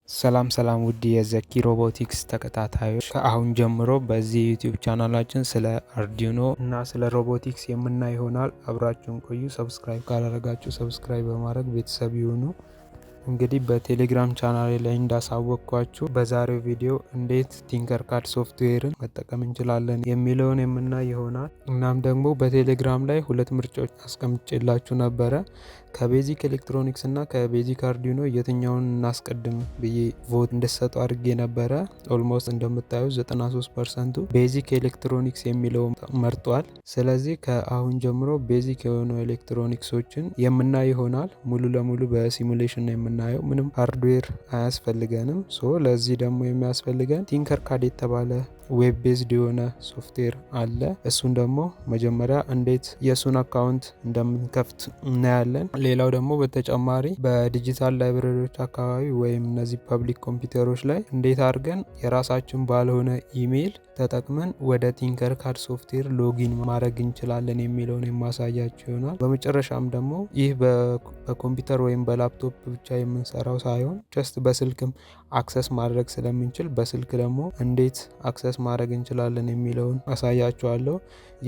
ሰላም ሰላም ውድ የዘኪ ሮቦቲክስ ተከታታዮች፣ ከአሁን ጀምሮ በዚህ ዩቲዩብ ቻናላችን ስለ አርዲኖ እና ስለ ሮቦቲክስ የምናይ ይሆናል። አብራችሁን ቆዩ። ሰብስክራይብ ካላደረጋችሁ ሰብስክራይብ በማድረግ ቤተሰብ ይሁኑ። እንግዲህ በቴሌግራም ቻናሌ ላይ እንዳሳወቅኳችሁ በዛሬው ቪዲዮ እንዴት ቲንከርካድ ሶፍትዌርን መጠቀም እንችላለን የሚለውን የምናይ ይሆናል። እናም ደግሞ በቴሌግራም ላይ ሁለት ምርጫዎች አስቀምጬላችሁ ነበረ። ከቤዚክ ኤሌክትሮኒክስ እና ከቤዚክ አርዲኖ የትኛውን እናስቀድም ብዬ ቮት እንድሰጡ አድርጌ ነበረ። ኦልሞስት እንደምታዩ 93%ቱ ቤዚክ ኤሌክትሮኒክስ የሚለው መርጧል። ስለዚህ ከአሁን ጀምሮ ቤዚክ የሆኑ ኤሌክትሮኒክሶችን የምናይ ይሆናል። ሙሉ ለሙሉ በሲሙሌሽን ነው የምናየው። ምንም ሃርድዌር አያስፈልገንም። ለዚህ ደግሞ የሚያስፈልገን ቲንከርካድ የተባለ ዌብ ቤዝድ የሆነ ሶፍትዌር አለ። እሱን ደግሞ መጀመሪያ እንዴት የእሱን አካውንት እንደምንከፍት እናያለን። ሌላው ደግሞ በተጨማሪ በዲጂታል ላይብረሪዎች አካባቢ ወይም እነዚህ ፐብሊክ ኮምፒውተሮች ላይ እንዴት አድርገን የራሳችን ባልሆነ ኢሜይል ተጠቅመን ወደ ቲንከርካድ ሶፍትዌር ሎጊን ማድረግ እንችላለን የሚለውን የማሳያቸው ይሆናል። በመጨረሻም ደግሞ ይህ በኮምፒውተር ወይም በላፕቶፕ ብቻ የምንሰራው ሳይሆን ጀስት በስልክም አክሰስ ማድረግ ስለምንችል በስልክ ደግሞ እንዴት አክሰስ ማድረግ እንችላለን የሚለውን አሳያችኋለሁ።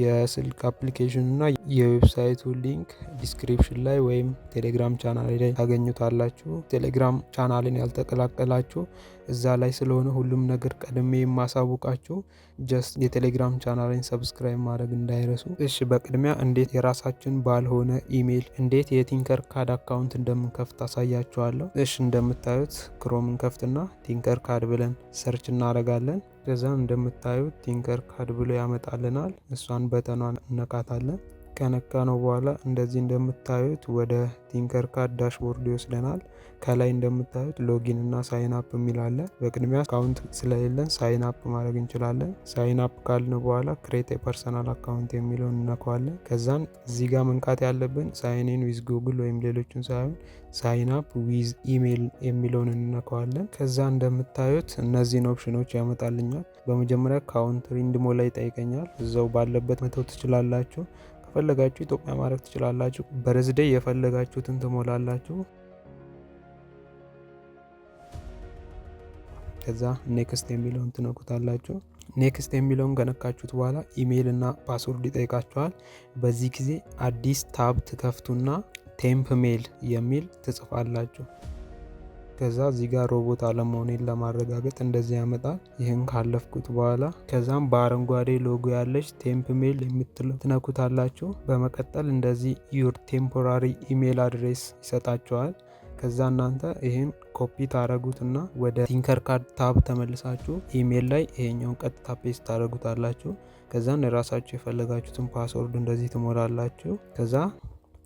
የስልክ አፕሊኬሽን እና የዌብሳይቱ ሊንክ ዲስክሪፕሽን ላይ ወይም ቴሌግራም ቻናል ላይ ታገኙታላችሁ። ቴሌግራም ቻናልን ያልተቀላቀላችሁ እዛ ላይ ስለሆነ ሁሉም ነገር ቀድሜ የማሳውቃችሁ። ጀስት የቴሌግራም ቻናልን ሰብስክራይብ ማድረግ እንዳይረሱ። እሺ፣ በቅድሚያ እንዴት የራሳችን ባልሆነ ኢሜይል እንዴት የቲንከርካድ አካውንት እንደምንከፍት አሳያችኋለሁ። እሺ፣ እንደምታዩት ክሮምን ከፍትና ቲንከርካድ ብለን ሰርች እናደርጋለን። ከዛ እንደምታዩት ቲንከርካድ ብሎ ያመጣልናል። እሷን በተኗን እነካታለን። ከነካ ነው በኋላ እንደዚህ እንደምታዩት ወደ ቲንከርካድ ዳሽቦርድ ይወስደናል። ከላይ እንደምታዩት ሎጊን እና ሳይን አፕ የሚል አለ። በቅድሚያ አካውንት ስለሌለን ሳይን አፕ ማድረግ እንችላለን። ሳይን አፕ ካልን በኋላ ክሬት የፐርሰናል አካውንት የሚለውን እነካዋለን። ከዛን እዚህ ጋር መንካት ያለብን ሳይን ኢን ዊዝ ጉግል ወይም ሌሎችን ሳይሆን ሳይን አፕ ዊዝ ኢሜይል የሚለውን እንነካዋለን። ከዛ እንደምታዩት እነዚህን ኦፕሽኖች ያመጣልኛል። በመጀመሪያ ካውንትሪ እንድሞላ ይጠይቀኛል። እዛው ባለበት መተው ትችላላችሁ። ከፈለጋችሁ ኢትዮጵያ ማድረግ ትችላላችሁ። በርዝዴ የፈለጋችሁትን ትሞላላችሁ። ከዛ ኔክስት የሚለውን ትነኩታላችሁ። ኔክስት የሚለውን ከነካችሁት በኋላ ኢሜይል እና ፓስወርድ ይጠይቃችኋል። በዚህ ጊዜ አዲስ ታብ ትከፍቱና ቴምፕ ሜል የሚል ትጽፋላችሁ። ከዛ እዚህ ጋር ሮቦት አለመሆኔን ለማረጋገጥ እንደዚህ ያመጣል። ይህን ካለፍኩት በኋላ ከዛም በአረንጓዴ ሎጎ ያለች ቴምፕ ሜል የምትለው ትነኩታላችሁ። በመቀጠል እንደዚህ ዩር ቴምፖራሪ ኢሜይል አድሬስ ይሰጣችኋል። ከዛ እናንተ ይህን ኮፒ ታረጉትና ወደ ቲንከርካድ ታብ ተመልሳችሁ ኢሜይል ላይ ይሄኛውን ቀጥታ ፔስት ታረጉታላችሁ። ከዛን የራሳችሁ የፈለጋችሁትን ፓስወርድ እንደዚህ ትሞላላችሁ። ከዛ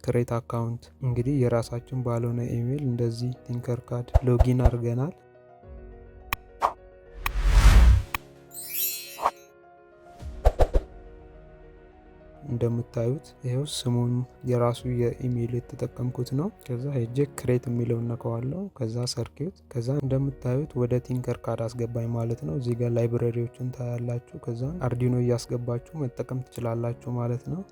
ክሬት አካውንት። እንግዲህ የራሳችን ባልሆነ ኢሜይል እንደዚህ ቲንከርካድ ሎጊን አድርገናል። እንደምታዩት ይሄው ስሙን የራሱ የኢሜይል የተጠቀምኩት ነው። ከዛ ሄጄ ክሬት የሚለውን ነካዋለሁ። ከዛ ሰርኪዩት። ከዛ እንደምታዩት ወደ ቲንከርካድ አስገባኝ ማለት ነው። እዚህ ጋር ላይብረሪዎችን ታያላችሁ። ከዛ አርዲኖ እያስገባችሁ መጠቀም ትችላላችሁ ማለት ነው።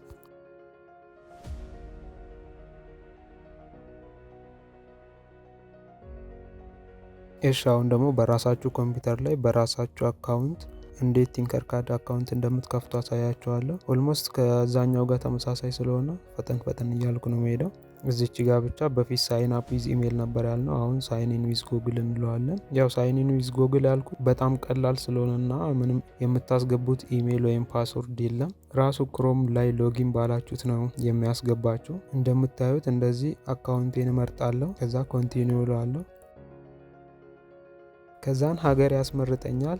እሺ፣ አሁን ደግሞ በራሳችሁ ኮምፒውተር ላይ በራሳችሁ አካውንት እንዴት ቲንከርካድ አካውንት እንደምትከፍቱ አሳያችኋለሁ። ኦልሞስት ከዛኛው ጋር ተመሳሳይ ስለሆነ ፈጠን እያልኩ ነው የምሄደው። እዚች ጋር ብቻ በፊት ሳይን አፕ ዊዝ ኢሜይል ነበር ያልነው። አሁን ሳይን ኢን ዊዝ ጉግል እንለዋለን። ያው ሳይን ኢን ዊዝ ጉግል ያልኩት በጣም ቀላል ስለሆነና ምንም የምታስገቡት ኢሜይል ወይም ፓስወርድ የለም። ራሱ ክሮም ላይ ሎጊን ባላችሁት ነው የሚያስገባችሁ። እንደምታዩት እንደዚህ አካውንቴን እመርጣለሁ። ከዛ ኮንቲኒው እለዋለሁ። ከዛን ሀገር ያስመርጠኛል።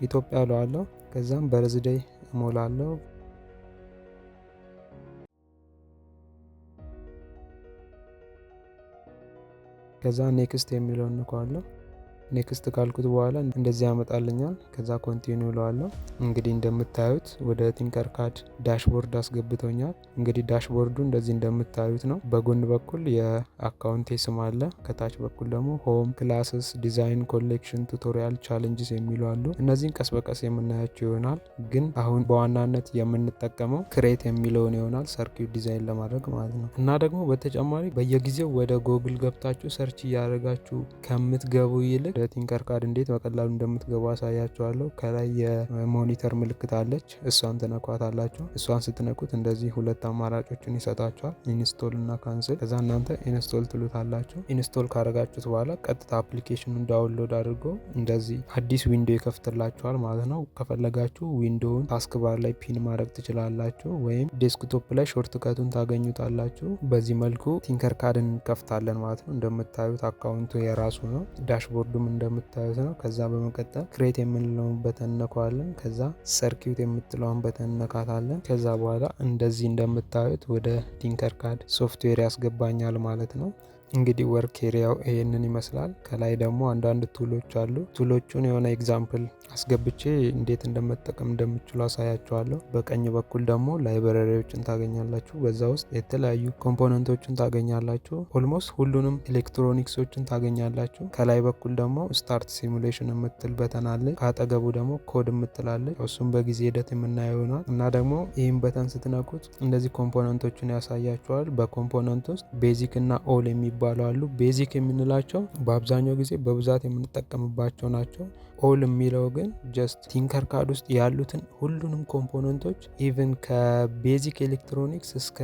ኢትዮጵያ እለዋለሁ። ከዛም በርዝዴይ እሞላለሁ። ከዛ ኔክስት የሚለውን እንኳለሁ። ኔክስት ካልኩት በኋላ እንደዚህ ያመጣልኛል። ከዛ ኮንቲኒው እለዋለሁ። እንግዲህ እንደምታዩት ወደ ቲንከርካድ ዳሽቦርድ አስገብቶኛል። እንግዲህ ዳሽቦርዱ እንደዚህ እንደምታዩት ነው። በጎን በኩል የአካውንቴ ስም አለ። ከታች በኩል ደግሞ ሆም፣ ክላስስ፣ ዲዛይን፣ ኮሌክሽን፣ ቱቶሪያል፣ ቻሌንጅስ የሚሉ አሉ። እነዚህን ቀስ በቀስ የምናያቸው ይሆናል። ግን አሁን በዋናነት የምንጠቀመው ክሬት የሚለውን ይሆናል፣ ሰርኪዩት ዲዛይን ለማድረግ ማለት ነው። እና ደግሞ በተጨማሪ በየጊዜው ወደ ጎግል ገብታችሁ ሰርች እያደረጋችሁ ከምትገቡ ይልቅ ቲንከርካድ እንዴት በቀላሉ እንደምትገቡ አሳያችኋለሁ። ከላይ የሞኒተር ምልክት አለች፣ እሷን ትነኳታላችሁ። እሷን ስትነኩት እንደዚህ ሁለት አማራጮችን ይሰጣችኋል፣ ኢንስቶል እና ካንስል። ከዛ እናንተ ኢንስቶል ትሉታላችሁ። ኢንስቶል ካደረጋችሁት በኋላ ቀጥታ አፕሊኬሽኑን ዳውንሎድ አድርጎ እንደዚህ አዲስ ዊንዶ ይከፍትላችኋል ማለት ነው። ከፈለጋችሁ ዊንዶውን ታስክ ባር ላይ ፒን ማድረግ ትችላላችሁ፣ ወይም ዴስክቶፕ ላይ ሾርት ከቱን ታገኙታላችሁ። በዚህ መልኩ ቲንከርካድን እንከፍታለን ማለት ነው። እንደምታዩት አካውንቱ የራሱ ነው። ዳሽቦርዱም እንደምታዩት ነው። ከዛ በመቀጠል ክሬት የምንለውን በተን እነካዋለን። ከዛ ሰርኪዩት የምትለውን በተን እነካታለን። ከዛ በኋላ እንደዚህ እንደምታዩት ወደ ቲንከርካድ ሶፍትዌር ያስገባኛል ማለት ነው። እንግዲህ ወርክ ኤሪያው ይሄንን ይመስላል። ከላይ ደግሞ አንዳንድ ቱሎች አሉ። ቱሎቹን የሆነ ኤግዛምፕል አስገብቼ እንዴት እንደመጠቀም እንደምችሉ አሳያችኋለሁ። በቀኝ በኩል ደግሞ ላይብረሪዎችን ታገኛላችሁ። በዛ ውስጥ የተለያዩ ኮምፖነንቶችን ታገኛላችሁ። ኦልሞስት ሁሉንም ኤሌክትሮኒክሶችን ታገኛላችሁ። ከላይ በኩል ደግሞ ስታርት ሲሙሌሽን የምትል በተን አለች። ከአጠገቡ ደግሞ ኮድ የምትላለች። እሱም በጊዜ ሂደት የምናየው ይሆናል። እና ደግሞ ይህም በተን ስትነኩት እንደዚህ ኮምፖነንቶችን ያሳያችኋል። በኮምፖነንት ውስጥ ቤዚክ እና ኦል የሚባሉ አሉ። ቤዚክ የምንላቸው በአብዛኛው ጊዜ በብዛት የምንጠቀምባቸው ናቸው። ኦል የሚለው ግን ጀስት ቲንከርካድ ውስጥ ያሉትን ሁሉንም ኮምፖነንቶች ኢቭን ከቤዚክ ኤሌክትሮኒክስ እስከ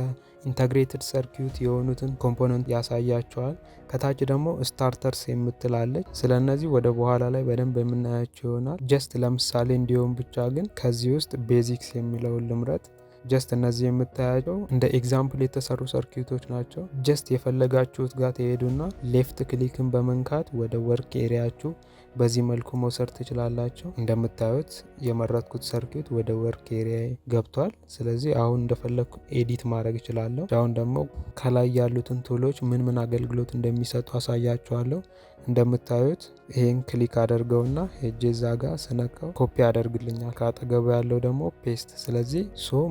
ኢንተግሬትድ ሰርኪዩት የሆኑትን ኮምፖነንት ያሳያቸዋል። ከታች ደግሞ ስታርተርስ የምትላለች። ስለ እነዚህ ወደ በኋላ ላይ በደንብ የምናያቸው ይሆናል። ጀስት ለምሳሌ እንዲሆን ብቻ ግን ከዚህ ውስጥ ቤዚክስ የሚለውን ልምረጥ። ጀስት እነዚህ የምታያቸው እንደ ኤግዛምፕል የተሰሩ ሰርኪዩቶች ናቸው። ጀስት የፈለጋችሁት ጋር ትሄዱና ሌፍት ክሊክን በመንካት ወደ ወርክ ኤሪያችሁ በዚህ መልኩ መውሰድ ትችላላችሁ። እንደምታዩት የመረጥኩት ሰርኪዩት ወደ ወርክ ኤሪያ ገብቷል። ስለዚህ አሁን እንደፈለግኩ ኤዲት ማድረግ እችላለሁ። አሁን ደግሞ ከላይ ያሉትን ቱሎች ምን ምን አገልግሎት እንደሚሰጡ አሳያችኋለሁ። እንደምታዩት ይሄን ክሊክ አደርገውና ሄጄ እዛ ጋር ስነካው ኮፒ ያደርግልኛል። ከአጠገቡ ያለው ደግሞ ፔስት። ስለዚህ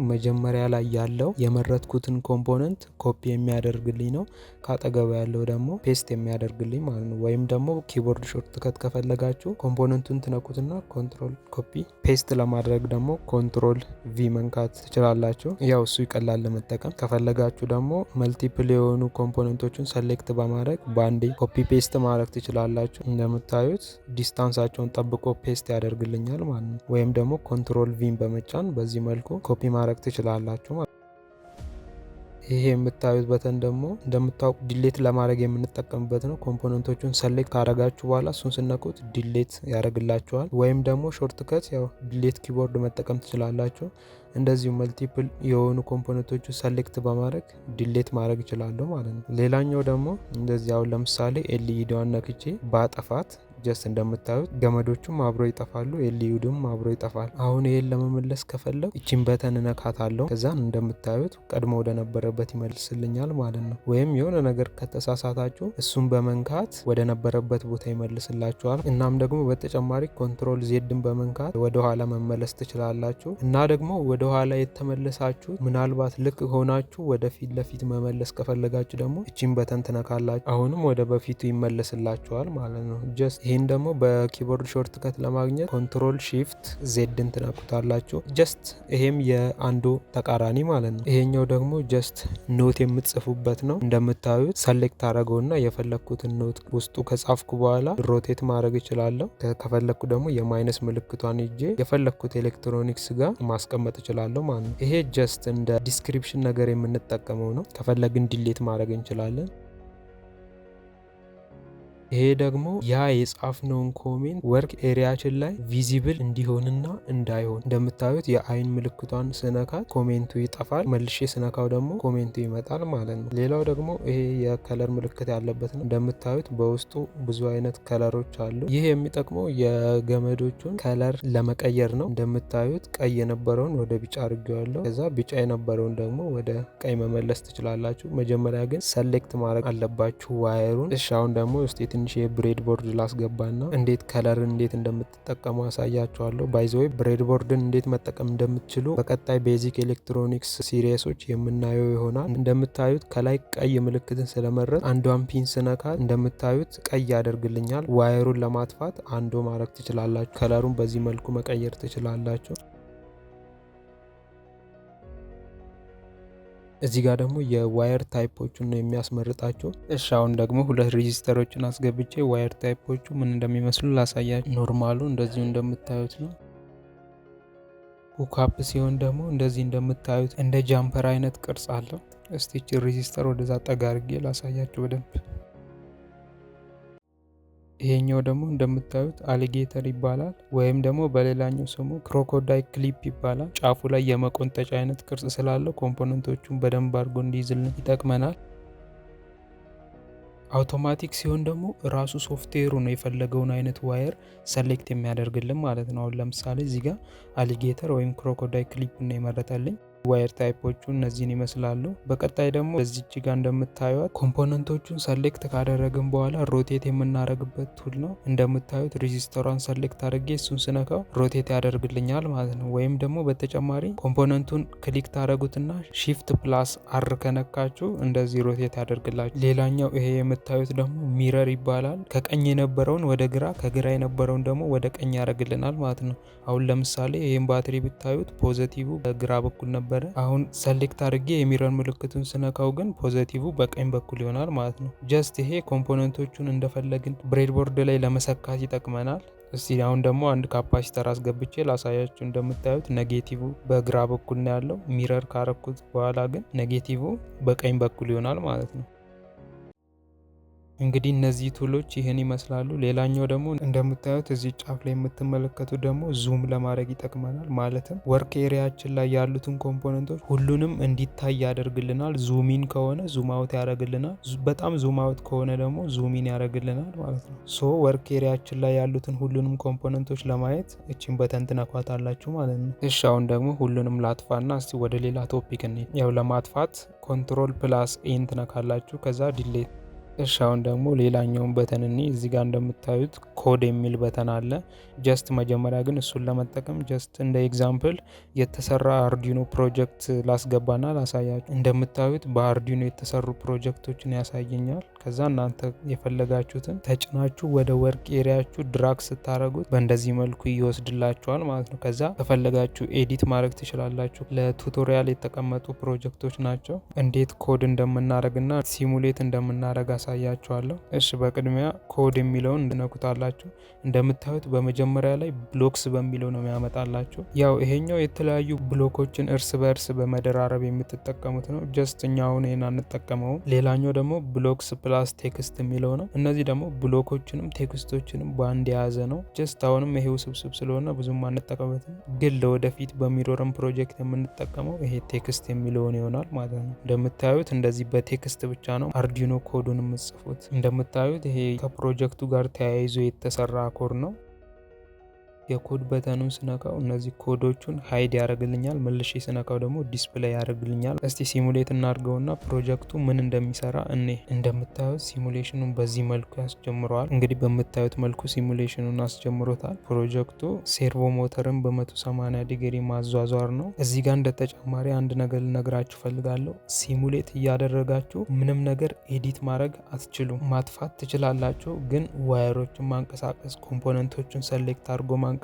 መጀመሪያ ላይ ያለው የመረጥኩትን ኮምፖነንት ኮፒ የሚያደርግልኝ ነው። ከአጠገቡ ያለው ደግሞ ፔስት የሚያደርግልኝ ማለት ነው። ወይም ደግሞ ኪቦርድ ሾርትከት ከፈለጋችሁ ኮምፖነንቱን ትነኩትና ኮንትሮል ኮፒ ፔስት ለማድረግ ደግሞ ኮንትሮል ቪ መንካት ትችላላችሁ። ያው እሱ ይቀላል ለመጠቀም። ከፈለጋችሁ ደግሞ መልቲፕል የሆኑ ኮምፖነንቶችን ሰሌክት በማድረግ በአንዴ ኮፒ ፔስት ማድረግ ትችላላችሁ። እንደምታዩት ዲስታንሳቸውን ጠብቆ ፔስት ያደርግልኛል ማለት ነው። ወይም ደግሞ ኮንትሮል ቪን በመጫን በዚህ መልኩ ኮፒ ማድረግ ትችላላችሁ ማለት ነው። ይሄ የምታዩት በተን ደግሞ እንደምታውቁ ዲሌት ለማድረግ የምንጠቀምበት ነው። ኮምፖነንቶቹን ሰሌክት ካረጋችሁ በኋላ እሱን ስነኩት ዲሌት ያደርግላችኋል። ወይም ደግሞ ሾርትከት ያው ዲሌት ኪቦርድ መጠቀም ትችላላችሁ። እንደዚሁ መልቲፕል የሆኑ ኮምፖነንቶቹ ሰሌክት በማድረግ ዲሌት ማድረግ ይችላለሁ ማለት ነው። ሌላኛው ደግሞ እንደዚህ አሁን ለምሳሌ ኤልኢዲዋን ነክቼ ባጠፋት ጀስት እንደምታዩት ገመዶቹም አብሮ ይጠፋሉ፣ ኤልኢዲውም አብሮ ይጠፋል። አሁን ይሄን ለመመለስ ከፈለኩ እቺን በተን እነካታለሁ። ከዛን እንደምታዩት ቀድሞ ወደ ነበረበት ይመልስልኛል ማለት ነው። ወይም የሆነ ነገር ከተሳሳታችሁ እሱን በመንካት ወደ ነበረበት ቦታ ይመልስላችኋል። እናም ደግሞ በተጨማሪ ኮንትሮል ዜድን በመንካት ወደ ኋላ መመለስ ትችላላችሁ። እና ደግሞ ወደ ኋላ የተመለሳችሁ ምናልባት ልክ ሆናችሁ ወደፊት ለፊት መመለስ ከፈለጋችሁ ደግሞ እቺን በተን ትነካላችሁ። አሁንም ወደ በፊቱ ይመለስላችኋል ማለት ነው። ጀስት ይህን ደግሞ በኪቦርድ ሾርትከት ለማግኘት ኮንትሮል ሺፍት ዜድን ትነኩታላችሁ። ጀስት ይሄም የአንዱ ተቃራኒ ማለት ነው። ይሄኛው ደግሞ ጀስት ኖት የምትጽፉበት ነው። እንደምታዩት ሰሌክት አረገውና የፈለግኩትን ኖት ውስጡ ከጻፍኩ በኋላ ሮቴት ማድረግ እችላለሁ። ከፈለግኩ ደግሞ የማይነስ ምልክቷን ይዤ የፈለግኩት ኤሌክትሮኒክስ ጋር ማስቀመጥ እችላለሁ ማለት ነው። ይሄ ጀስት እንደ ዲስክሪፕሽን ነገር የምንጠቀመው ነው። ከፈለግን ዲሌት ማድረግ እንችላለን። ይሄ ደግሞ ያ የጻፍነውን ኮሜንት ወርክ ኤሪያችን ላይ ቪዚብል እንዲሆንና እንዳይሆን እንደምታዩት የአይን ምልክቷን ስነካት ኮሜንቱ ይጠፋል። መልሼ ስነካው ደግሞ ኮሜንቱ ይመጣል ማለት ነው። ሌላው ደግሞ ይሄ የከለር ምልክት ያለበት ነው። እንደምታዩት በውስጡ ብዙ አይነት ከለሮች አሉ። ይህ የሚጠቅመው የገመዶቹን ከለር ለመቀየር ነው። እንደምታዩት ቀይ የነበረውን ወደ ቢጫ አድርጌዋለሁ። ከዛ ቢጫ የነበረውን ደግሞ ወደ ቀይ መመለስ ትችላላችሁ። መጀመሪያ ግን ሰሌክት ማድረግ አለባችሁ ዋየሩን። እሺ አሁን ደግሞ ውስጥ ትንሽ የብሬድ ቦርድ ላስገባና እንዴት ከለርን እንዴት እንደምትጠቀሙ አሳያችኋለሁ። ባይ ዘ ወይ ብሬድ ቦርድን እንዴት መጠቀም እንደምትችሉ በቀጣይ ቤዚክ ኤሌክትሮኒክስ ሲሪየሶች የምናየው ይሆናል። እንደምታዩት ከላይ ቀይ ምልክትን ስለመረጥ አንዷን ፒን ስነካት እንደምታዩት ቀይ ያደርግልኛል። ዋየሩን ለማጥፋት አንዱ ማድረግ ትችላላችሁ። ከለሩን በዚህ መልኩ መቀየር ትችላላችሁ። እዚህ ጋር ደግሞ የዋየር ታይፖቹን ነው የሚያስመርጣቸው። እሺ አሁን ደግሞ ሁለት ሬጂስተሮችን አስገብቼ ዋየር ታይፖቹ ምን እንደሚመስሉ ላሳያችሁ። ኖርማሉ እንደዚሁ እንደምታዩት ነው። ሁክአፕ ሲሆን ደግሞ እንደዚህ እንደምታዩት እንደ ጃምፐር አይነት ቅርጽ አለው። እስቲች ሬጂስተር ወደዛ ጠጋ አድርጌ ላሳያችሁ በደንብ። ይሄኛው ደግሞ እንደምታዩት አሊጌተር ይባላል፣ ወይም ደግሞ በሌላኛው ስሙ ክሮኮዳይል ክሊፕ ይባላል። ጫፉ ላይ የመቆንጠጫ አይነት ቅርጽ ስላለው ኮምፖነንቶቹን በደንብ አድርጎ እንዲይዝልን ይጠቅመናል። አውቶማቲክ ሲሆን ደግሞ ራሱ ሶፍትዌሩ ነው የፈለገውን አይነት ዋየር ሰሌክት የሚያደርግልን ማለት ነው። አሁን ለምሳሌ እዚህ ጋር አሊጌተር ወይም ክሮኮዳይል ክሊፕ ነው የመረጠልኝ። ዋየር ታይፖቹ እነዚህን ይመስላሉ። በቀጣይ ደግሞ እዚች ጋር እንደምታዩት ኮምፖነንቶቹን ሰሌክት ካደረግን በኋላ ሮቴት የምናደርግበት ቱል ነው። እንደምታዩት ሬጂስተሯን ሰሌክት አድርጌ እሱን ስነካው ሮቴት ያደርግልኛል ማለት ነው። ወይም ደግሞ በተጨማሪ ኮምፖነንቱን ክሊክ ታደረጉትና ሺፍት ፕላስ አር ከነካችሁ እንደዚህ ሮቴት ያደርግላችሁ። ሌላኛው ይሄ የምታዩት ደግሞ ሚረር ይባላል። ከቀኝ የነበረውን ወደ ግራ፣ ከግራ የነበረውን ደግሞ ወደ ቀኝ ያደርግልናል ማለት ነው። አሁን ለምሳሌ ይህን ባትሪ ብታዩት ፖዘቲቭ በግራ በኩል ነበር። አሁን ሰሌክት አድርጌ የሚረር ምልክቱን ስነካው ግን ፖዘቲቭ በቀኝ በኩል ይሆናል ማለት ነው። ጀስት ይሄ ኮምፖነንቶቹን እንደፈለግን ብሬድ ቦርድ ላይ ለመሰካት ይጠቅመናል። እስቲ አሁን ደግሞ አንድ ካፓሲተር አስገብቼ ላሳያችሁ። እንደምታዩት ኔጌቲቭ በግራ በኩል ነው ያለው። ሚረር ካረኩት በኋላ ግን ኔጌቲቭ በቀኝ በኩል ይሆናል ማለት ነው። እንግዲህ እነዚህ ቱሎች ይህን ይመስላሉ። ሌላኛው ደግሞ እንደምታዩት እዚህ ጫፍ ላይ የምትመለከቱት ደግሞ ዙም ለማድረግ ይጠቅመናል። ማለትም ወርክ ኤሪያችን ላይ ያሉትን ኮምፖነንቶች ሁሉንም እንዲታይ ያደርግልናል። ዙሚን ከሆነ ዙም አውት ያደርግልናል። በጣም ዙም አውት ከሆነ ደግሞ ዙሚን ያደርግልናል ማለት ነው። ሶ ወርክ ኤሪያችን ላይ ያሉትን ሁሉንም ኮምፖነንቶች ለማየት እችን በተን ትነኳታላችሁ ማለት ነው። እሺ አሁን ደግሞ ሁሉንም ላጥፋና እስቲ ወደ ሌላ ቶፒክ እንሂድ። ያው ለማጥፋት ኮንትሮል ፕላስ ኤን ትነካላችሁ፣ ከዛ ዲሌት። እሺ አሁን ደግሞ ሌላኛውን በተን እዚህ ጋር እንደምታዩት ኮድ የሚል በተን አለ። ጀስት መጀመሪያ ግን እሱን ለመጠቀም ጀስት እንደ ኤግዛምፕል የተሰራ አርዲኖ ፕሮጀክት ላስገባና ላሳያችሁ። እንደምታዩት በአርዲኖ የተሰሩ ፕሮጀክቶችን ያሳየኛል። ከዛ እናንተ የፈለጋችሁትን ተጭናችሁ ወደ ወርክ ኤሪያችሁ ድራግ ስታደረጉት በእንደዚህ መልኩ ይወስድላችኋል ማለት ነው። ከዛ ከፈለጋችሁ ኤዲት ማድረግ ትችላላችሁ። ለቱቶሪያል የተቀመጡ ፕሮጀክቶች ናቸው። እንዴት ኮድ እንደምናደረግና ሲሙሌት እንደምናደረግ አሳያችኋለሁ። እሺ በቅድሚያ ኮድ የሚለውን እንነኩታላችሁ። እንደምታዩት በመጀመሪያ ላይ ብሎክስ በሚለው ነው የሚያመጣላችሁ። ያው ይሄኛው የተለያዩ ብሎኮችን እርስ በእርስ በመደራረብ የምትጠቀሙት ነው። ጀስት እኛውን ይሄን አንጠቀመውም። ሌላኛው ደግሞ ብሎክስ ፕላስ ቴክስት የሚለው ነው። እነዚህ ደግሞ ብሎኮችንም ቴክስቶችንም በአንድ የያዘ ነው። ጀስት አሁንም ይሄ ውስብስብ ስለሆነ ብዙም አንጠቀምበትም፣ ግን ለወደፊት በሚኖረን ፕሮጀክት የምንጠቀመው ይሄ ቴክስት የሚለውን ይሆናል ማለት ነው። እንደምታዩት እንደዚህ በቴክስት ብቻ ነው አርዲኖ ኮዱን የምጽፉት። እንደምታዩት ይሄ ከፕሮጀክቱ ጋር ተያይዞ የተሰራ ኮድ ነው። የኮድ በተኑን ስነካው እነዚህ ኮዶቹን ሃይድ ያደርግልኛል። መልሼ ስነካው ደግሞ ዲስፕሌይ ያደርግልኛል። እስቲ ሲሙሌት እናድርገውና ፕሮጀክቱ ምን እንደሚሰራ እኔ እንደምታዩት ሲሙሌሽኑን በዚህ መልኩ ያስጀምረዋል። እንግዲህ በምታዩት መልኩ ሲሙሌሽኑን አስጀምሮታል። ፕሮጀክቱ ሴርቮ ሞተርን በ180 ዲግሪ ማዟዟር ነው። እዚህ ጋር እንደ ተጨማሪ አንድ ነገር ልነግራችሁ ፈልጋለሁ። ሲሙሌት እያደረጋችሁ ምንም ነገር ኤዲት ማድረግ አትችሉም። ማጥፋት ትችላላችሁ፣ ግን ዋየሮችን ማንቀሳቀስ፣ ኮምፖነንቶችን ሰሌክት አድርጎ ማንቀሳቀስ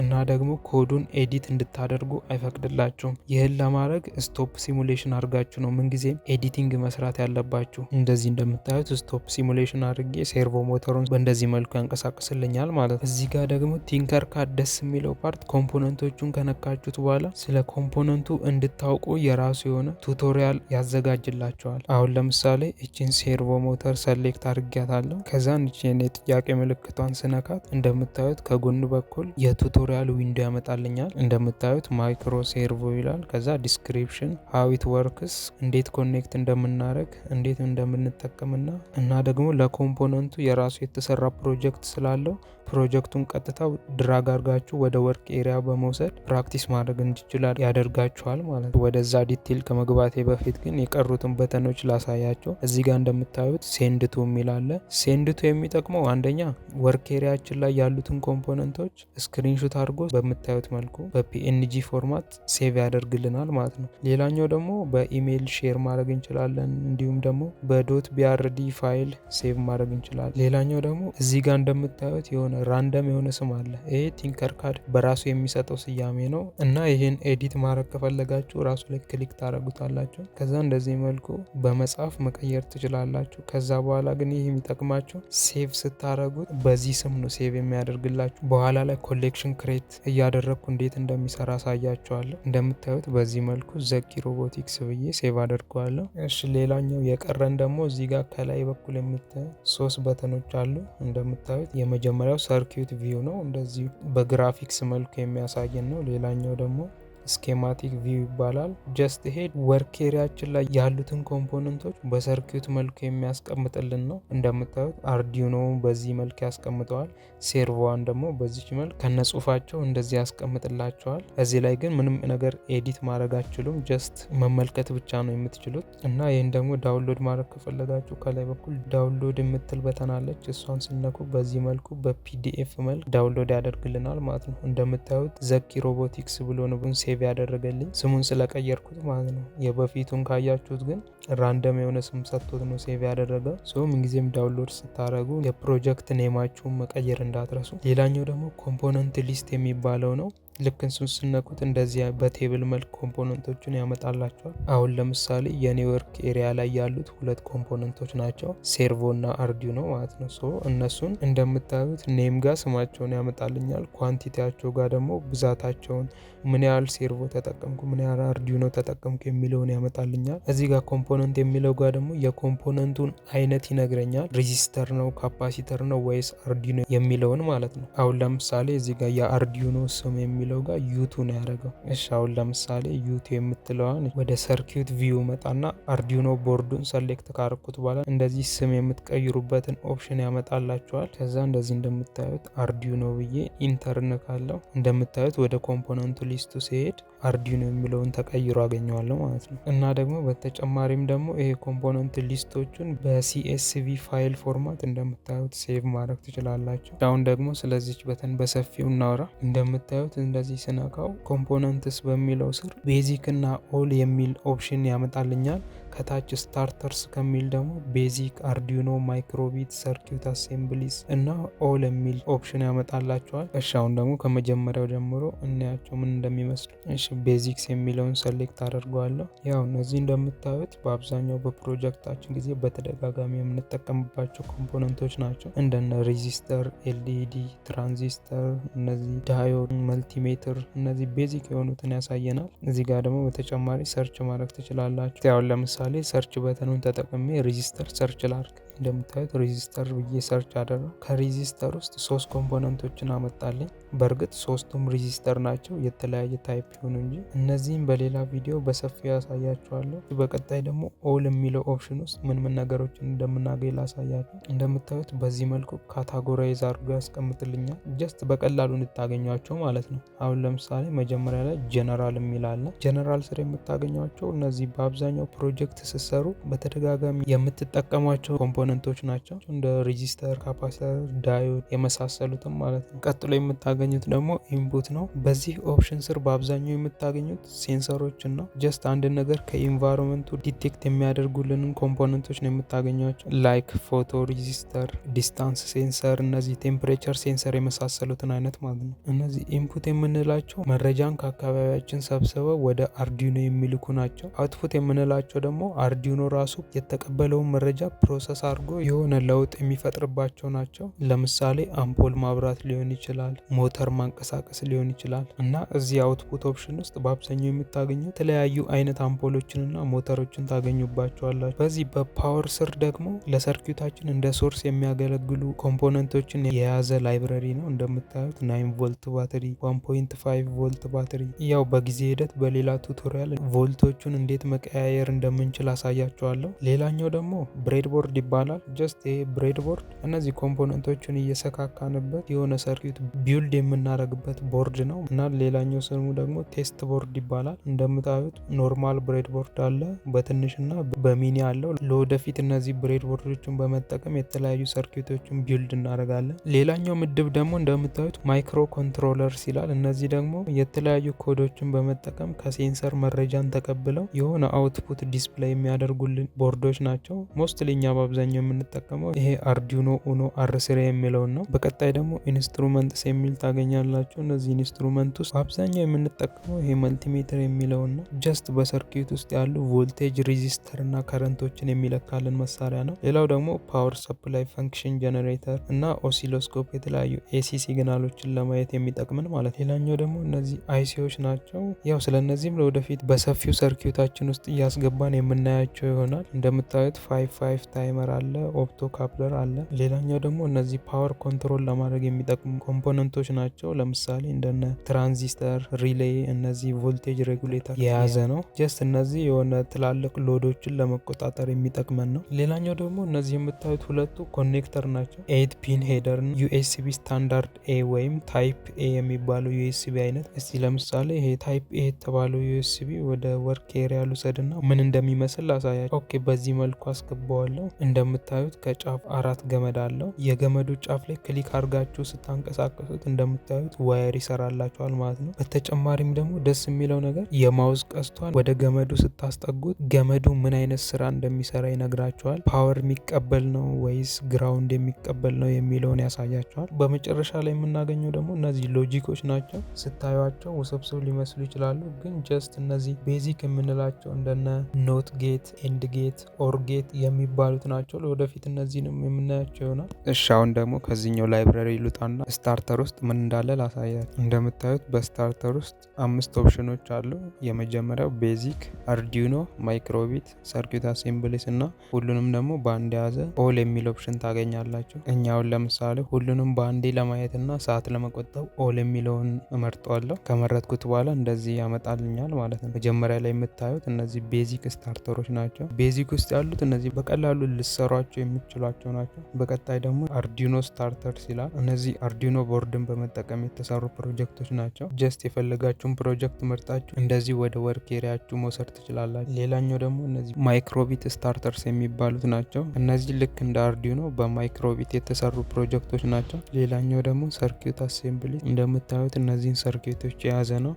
እና ደግሞ ኮዱን ኤዲት እንድታደርጉ አይፈቅድላችሁም። ይህን ለማድረግ ስቶፕ ሲሙሌሽን አድርጋችሁ ነው ምንጊዜም ኤዲቲንግ መስራት ያለባችሁ። እንደዚህ እንደምታዩት ስቶፕ ሲሙሌሽን አድርጌ ሴርቮ ሞተሩን በእንደዚህ መልኩ ያንቀሳቅስልኛል ማለት ነው። እዚህ ጋር ደግሞ ቲንከር ካድ ደስ የሚለው ፓርት ኮምፖነንቶቹን ከነካችሁት በኋላ ስለ ኮምፖነንቱ እንድታውቁ የራሱ የሆነ ቱቶሪያል ያዘጋጅላቸዋል። አሁን ለምሳሌ እችን ሴርቮ ሞተር ሰሌክት አድርጊያታለሁ። ከዛን እችን የጥያቄ ምልክቷን ስነካት እንደምታዩት ከጎን በኩል በኩል የቱቶሪያል ዊንዶ ያመጣልኛል። እንደምታዩት ማይክሮ ሴርቮ ይላል። ከዛ ዲስክሪፕሽን ሃው ኢት ወርክስ፣ እንዴት ኮኔክት እንደምናደርግ እንዴት እንደምንጠቀምና እና ደግሞ ለኮምፖነንቱ የራሱ የተሰራ ፕሮጀክት ስላለው ፕሮጀክቱን ቀጥታ ድራግ አርጋችሁ ወደ ወርክ ኤሪያ በመውሰድ ፕራክቲስ ማድረግ እንዲችላል ያደርጋችኋል ማለት ነው። ወደዛ ዲቴል ከመግባቴ በፊት ግን የቀሩትን በተኖች ላሳያቸው። እዚህ ጋር እንደምታዩት ሴንድቱ የሚል አለ። ሴንድቱ የሚጠቅመው አንደኛ ወርክ ኤሪያችን ላይ ያሉትን ኮምፖነንቶች ስክሪንሾት አድርጎ በምታዩት መልኩ በፒኤንጂ ፎርማት ሴቭ ያደርግልናል ማለት ነው። ሌላኛው ደግሞ በኢሜይል ሼር ማድረግ እንችላለን። እንዲሁም ደግሞ በዶት ቢአርዲ ፋይል ሴቭ ማድረግ እንችላለን። ሌላኛው ደግሞ እዚህ ጋር እንደምታዩት የሆነ ራንደም የሆነ ስም አለ። ይሄ ቲንከርካድ በራሱ የሚሰጠው ስያሜ ነው እና ይህን ኤዲት ማድረግ ከፈለጋችሁ ራሱ ላይ ክሊክ ታደረጉታላችሁ። ከዛ እንደዚህ መልኩ በመጻፍ መቀየር ትችላላችሁ። ከዛ በኋላ ግን ይህ የሚጠቅማችሁ ሴቭ ስታደረጉት በዚህ ስም ነው ሴቭ የሚያደርግላችሁ። በኋላ ላይ ኮሌክሽን ክሬት እያደረግኩ እንዴት እንደሚሰራ አሳያችኋለሁ። እንደምታዩት በዚህ መልኩ ዘኪ ሮቦቲክስ ብዬ ሴቭ አደርገዋለሁ። እሺ ሌላኛው የቀረን ደግሞ እዚህ ጋር ከላይ በኩል የምታዩት 3 በተኖች አሉ። እንደምታዩት የመጀመሪያው ሰርኪዩት ቪው ነው፣ እንደዚህ በግራፊክስ መልኩ የሚያሳየን ነው። ሌላኛው ደግሞ ስኬማቲክ ቪው ይባላል። ጀስት ይሄ ወርክ ኤሪያችን ላይ ያሉትን ኮምፖነንቶች በሰርኪዩት መልኩ የሚያስቀምጥልን ነው። እንደምታዩት አርዲኖ በዚህ መልክ ያስቀምጠዋል። ሴርቮዋን ደግሞ በዚች መልክ ከነጽሁፋቸው እንደዚህ ያስቀምጥላቸዋል። እዚህ ላይ ግን ምንም ነገር ኤዲት ማድረግ አትችሉም፣ ጀስት መመልከት ብቻ ነው የምትችሉት እና ይህን ደግሞ ዳውንሎድ ማድረግ ከፈለጋችሁ ከላይ በኩል ዳውንሎድ የምትል በተናለች። እሷን ስነኩ በዚህ መልኩ በፒዲኤፍ መልክ ዳውንሎድ ያደርግልናል ማለት ነው። እንደምታዩት ዘኪ ሮቦቲክስ ብሎ ነው ሴቭ ያደረገልኝ፣ ስሙን ስለቀየርኩት ማለት ነው። የበፊቱን ካያችሁት ግን ራንደም የሆነ ስም ሰጥቶት ነው ሴቭ ያደረገው። ምንጊዜም ዳውንሎድ ስታደረጉ የፕሮጀክት ኔማችሁን መቀየር እንዳትረሱ። ሌላኛው ደግሞ ኮምፖነንት ሊስት የሚባለው ነው። ልክ እሱን ስነኩት እንደዚህ በቴብል መልክ ኮምፖነንቶችን ያመጣላቸዋል። አሁን ለምሳሌ የኔትወርክ ኤሪያ ላይ ያሉት 2 ኮምፖነንቶች ናቸው፣ ሴርቮ እና አርዲኖ ማለት ነው። እነሱን እንደምታዩት ኔም ጋር ስማቸውን ያመጣልኛል፣ ኳንቲቲያቸው ጋር ደግሞ ብዛታቸውን፣ ምን ያህል ሴርቮ ተጠቀምኩ፣ ምን ያህል አርዲኖ ተጠቀምኩ የሚለውን ያመጣልኛል። እዚህ ጋር ኮምፖነንት የሚለው ጋር ደግሞ የኮምፖነንቱን አይነት ይነግረኛል። ሬዚስተር ነው፣ ካፓሲተር ነው ወይስ አርዲኖ የሚለውን ማለት ነው። አሁን ለምሳሌ እዚህ ጋር የአርዲኖ ስም የሚለው ጋር ዩቱ ነው ያደረገው። እሺ አሁን ለምሳሌ ዩቱ የምትለዋን ወደ ሰርኪዩት ቪው መጣና አርዲኖ ቦርዱን ሰሌክት ካረኩት በኋላ እንደዚህ ስም የምትቀይሩበትን ኦፕሽን ያመጣላችኋል። ከዛ እንደዚህ እንደምታዩት አርዲኖ ብዬ ኢንተር ነካለው። እንደምታዩት ወደ ኮምፖነንቱ ሊስቱ ሲሄድ አርዲኖ የሚለውን ተቀይሮ አገኘዋለሁ ማለት ነው። እና ደግሞ በተጨማሪም ደግሞ ይሄ ኮምፖነንት ሊስቶቹን በሲኤስቪ ፋይል ፎርማት እንደምታዩት ሴቭ ማድረግ ትችላላችሁ። አሁን ደግሞ ስለዚች በተን በሰፊው እናወራ። እንደምታዩት እንደዚህ ስነካው ኮምፖነንትስ በሚለው ስር ቤዚክ እና ኦል የሚል ኦፕሽን ያመጣልኛል። ከታች ስታርተርስ ከሚል ደግሞ ቤዚክ፣ አርዲኖ፣ ማይክሮቢት፣ ሰርኪዩት አሴምብሊስ እና ኦል የሚል ኦፕሽን ያመጣላቸዋል። እሺ አሁን ደግሞ ከመጀመሪያው ጀምሮ እናያቸው ምን እንደሚመስሉ። እሺ ቤዚክስ የሚለውን ሰሌክት አደርገዋለሁ። ያው እነዚህ እንደምታዩት በአብዛኛው በፕሮጀክታችን ጊዜ በተደጋጋሚ የምንጠቀምባቸው ኮምፖነንቶች ናቸው። እንደነ ሬዚስተር፣ ኤልኢዲ፣ ትራንዚስተር፣ እነዚህ ዳዮድ፣ መልቲሜትር፣ እነዚህ ቤዚክ የሆኑትን ያሳየናል። እዚህ ጋር ደግሞ በተጨማሪ ሰርች ማድረግ ትችላላችሁ። ያው ለምሳሌ ሰርች በተኑን ተጠቅሜ ሬዚስተር ሰርች ላድርግ። እንደምታዩት ሬዚስተር ብዬ ሰርች አደረው። ከሬዚስተር ውስጥ 3 ኮምፖነንቶችን አመጣልኝ። በእርግጥ 3ቱም ሬዚስተር ናቸው፣ የተለያየ ታይፕ ይሁኑ እንጂ እነዚህም በሌላ ቪዲዮ በሰፊው ያሳያችኋለሁ። በቀጣይ ደግሞ ኦል የሚለው ኦፕሽን ውስጥ ምን ምን ነገሮችን እንደምናገኝ ላሳያችሁ። እንደምታዩት በዚህ መልኩ ካታጎራይዝ አድርጎ ያስቀምጥልኛል። ጀስት በቀላሉ እንድታገኟቸው ማለት ነው። አሁን ለምሳሌ መጀመሪያ ላይ ጀነራል የሚል አለ። ጀነራል ስር የምታገኟቸው እነዚህ በአብዛኛው ፕሮጀክት ስትሰሩ በተደጋጋሚ የምትጠቀሟቸው ኮምፖነንቶች ናቸው። እንደ ሬዚስተር፣ ካፓሲተር፣ ዳዮድ የመሳሰሉትም ማለት ነው። ቀጥሎ የምታገኙት ደግሞ ኢንፑት ነው። በዚህ ኦፕሽን ስር በአብዛኛው የምታገኙት ሴንሰሮች እና ጀስት አንድ ነገር ከኢንቫይሮንመንቱ ዲቴክት የሚያደርጉልንን ኮምፖነንቶች ነው የምታገኟቸው። ላይክ ፎቶ ሬዚስተር፣ ዲስታንስ ሴንሰር፣ እነዚህ ቴምፕሬቸር ሴንሰር የመሳሰሉትን አይነት ማለት ነው። እነዚህ ኢንፑት የምንላቸው መረጃን ከአካባቢያችን ሰብስበው ወደ አርዲኖ የሚልኩ ናቸው። አውትፑት የምንላቸው ደግሞ ደግሞ አርዲኖ ራሱ የተቀበለውን መረጃ ፕሮሰስ አድርጎ የሆነ ለውጥ የሚፈጥርባቸው ናቸው። ለምሳሌ አምፖል ማብራት ሊሆን ይችላል፣ ሞተር ማንቀሳቀስ ሊሆን ይችላል እና እዚህ አውትፑት ኦፕሽን ውስጥ በአብዛኛው የምታገኘው የተለያዩ አይነት አምፖሎችንና ሞተሮችን ታገኙባቸዋላችሁ። በዚህ በፓወር ስር ደግሞ ለሰርኪዩታችን እንደ ሶርስ የሚያገለግሉ ኮምፖነንቶችን የያዘ ላይብረሪ ነው። እንደምታዩት 9 ቮልት ባትሪ፣ 1.5 ቮልት ባትሪ። ያው በጊዜ ሂደት በሌላ ቱቶሪያል ቮልቶቹን እንዴት መቀያየር እንደምንችል አሳያቸዋለሁ። ሌላኛው ደግሞ ብሬድቦርድ ይባላል። ጀስት ይሄ ብሬድቦርድ እነዚህ ኮምፖነንቶችን እየሰካካንበት የሆነ ሰርኪዩት ቢውልድ የምናደርግበት ቦርድ ነው እና ሌላኛው ስሙ ደግሞ ቴስት ቦርድ ይባላል። እንደምታዩት ኖርማል ብሬድቦርድ አለ፣ በትንሽና በሚኒ አለው። ለወደፊት እነዚህ ብሬድቦርዶችን በመጠቀም የተለያዩ ሰርኪዩቶችን ቢውልድ እናደርጋለን። ሌላኛው ምድብ ደግሞ እንደምታዩት ማይክሮ ኮንትሮለርስ ይላል። እነዚህ ደግሞ የተለያዩ ኮዶችን በመጠቀም ከሴንሰር መረጃን ተቀብለው የሆነ አውትፑት ዲስፕሌይ የሚያደርጉልን ቦርዶች ናቸው። ሞስትሊ እኛ በአብዛኛው የምንጠቀመው ይሄ አርዲኖ ኡኖ አር3 የሚለውን ነው። በቀጣይ ደግሞ ኢንስትሩመንትስ የሚል ታገኛላችሁ። እነዚህ ኢንስትሩመንት ውስጥ በአብዛኛው የምንጠቀመው ይሄ መልቲሜትር የሚለውን ነው። ጀስት በሰርኪዩት ውስጥ ያሉ ቮልቴጅ፣ ሬዚስተር እና ከረንቶችን የሚለካልን መሳሪያ ነው። ሌላው ደግሞ ፓወር ሰፕላይ፣ ፈንክሽን ጀነሬተር እና ኦሲሎስኮፕ የተለያዩ ኤሲ ሲግናሎችን ለማየት የሚጠቅምን ማለት። ሌላኛው ደግሞ እነዚህ አይሲዎች ናቸው። ያው ስለነዚህም ለወደፊት በሰፊው ሰርኪዩታችን ውስጥ እያስገባን የምናያቸው ይሆናል። እንደምታዩት 5 ታይመር አለ፣ ኦፕቶ ካፕለር አለ። ሌላኛው ደግሞ እነዚህ ፓወር ኮንትሮል ለማድረግ የሚጠቅሙ ኮምፖነንቶች ናቸው። ለምሳሌ እንደነ ትራንዚስተር፣ ሪሌይ፣ እነዚህ ቮልቴጅ ሬጉሌተር የያዘ ነው። ጀስት እነዚህ የሆነ ትላልቅ ሎዶችን ለመቆጣጠር የሚጠቅመን ነው። ሌላኛው ደግሞ እነዚህ የምታዩት ሁለቱ ኮኔክተር ናቸው። 8 ፒን ሄደር፣ ዩኤስቢ ስታንዳርድ ኤ ወይም ታይፕ ኤ የሚባለው ዩኤስቢ አይነት። እስቲ ለምሳሌ ይሄ ታይፕ ኤ የተባለው ዩኤስቢ ወደ ወርክ ኤሪያ ልውሰድና ምን እንደሚመስል አሳያቸው። ኦኬ፣ በዚህ መልኩ አስገባዋለሁ። እንደምታዩት ከጫፍ 4 ገመድ አለው። የገመዱ ጫፍ ላይ ክሊክ አድርጋችሁ ስታንቀሳቀሱት እንደምታዩት ዋየር ይሰራላችኋል ማለት ነው። በተጨማሪም ደግሞ ደስ የሚለው ነገር የማውዝ ቀስቷን ወደ ገመዱ ስታስጠጉት ገመዱ ምን አይነት ስራ እንደሚሰራ ይነግራችኋል። ፓወር የሚቀበል ነው ወይስ ግራውንድ የሚቀበል ነው የሚለውን ያሳያችኋል። በመጨረሻ ላይ የምናገኘው ደግሞ እነዚህ ሎጂኮች ናቸው። ስታዩቸው ውስብስብ ሊመስሉ ይችላሉ፣ ግን ጀስት እነዚህ ቤዚክ የምንላቸው እንደነ ኖት ጌት፣ ኤንድ ጌት፣ ኦር ጌት የሚባሉት ናቸው። ለወደፊት እነዚህንም የምናያቸው ይሆናል። እሺ፣ አሁን ደግሞ ከዚህኛው ላይብረሪ ይሉጣና ስታርተር ውስጥ ምን እንዳለ ላሳያችሁ። እንደምታዩት በስታርተር ውስጥ 5 ኦፕሽኖች አሉ። የመጀመሪያው ቤዚክ፣ አርዲኖ፣ ማይክሮቢት፣ ሰርኪዩት አሴምብሊስ እና ሁሉንም ደግሞ በአንድ የያዘ ኦል የሚል ኦፕሽን ታገኛላችሁ። እኛውን ለምሳሌ ሁሉንም በአንዴ ለማየት እና ሰዓት ለመቆጠብ ኦል የሚለውን እመርጠዋለሁ። ከመረጥኩት በኋላ እንደዚህ ያመጣልኛል ማለት ነው። መጀመሪያ ላይ የምታዩት እነዚህ ቤዚክ ስታርተሮች ናቸው። ቤዚክ ውስጥ ያሉት እነዚህ በቀላሉ ልሰሯቸው የምትችሏቸው ናቸው። በቀጣይ ደግሞ አርዲኖ ስታርተርስ ይላል። እነዚህ አርዲኖ ቦርድን በመጠቀም የተሰሩ ፕሮጀክቶች ናቸው። ጀስት የፈለጋችሁን ፕሮጀክት መርጣችሁ እንደዚህ ወደ ወርክ ኤሪያችሁ መውሰድ ትችላላችሁ። ሌላኛው ደግሞ እነዚህ ማይክሮቢት ስታርተርስ የሚባሉት ናቸው። እነዚህ ልክ እንደ አርዲኖ በማይክሮቢት የተሰሩ ፕሮጀክቶች ናቸው። ሌላኛው ደግሞ ሰርኪዩት አሴምብሊ፣ እንደምታዩት እነዚህን ሰርኪዩቶች የያዘ ነው።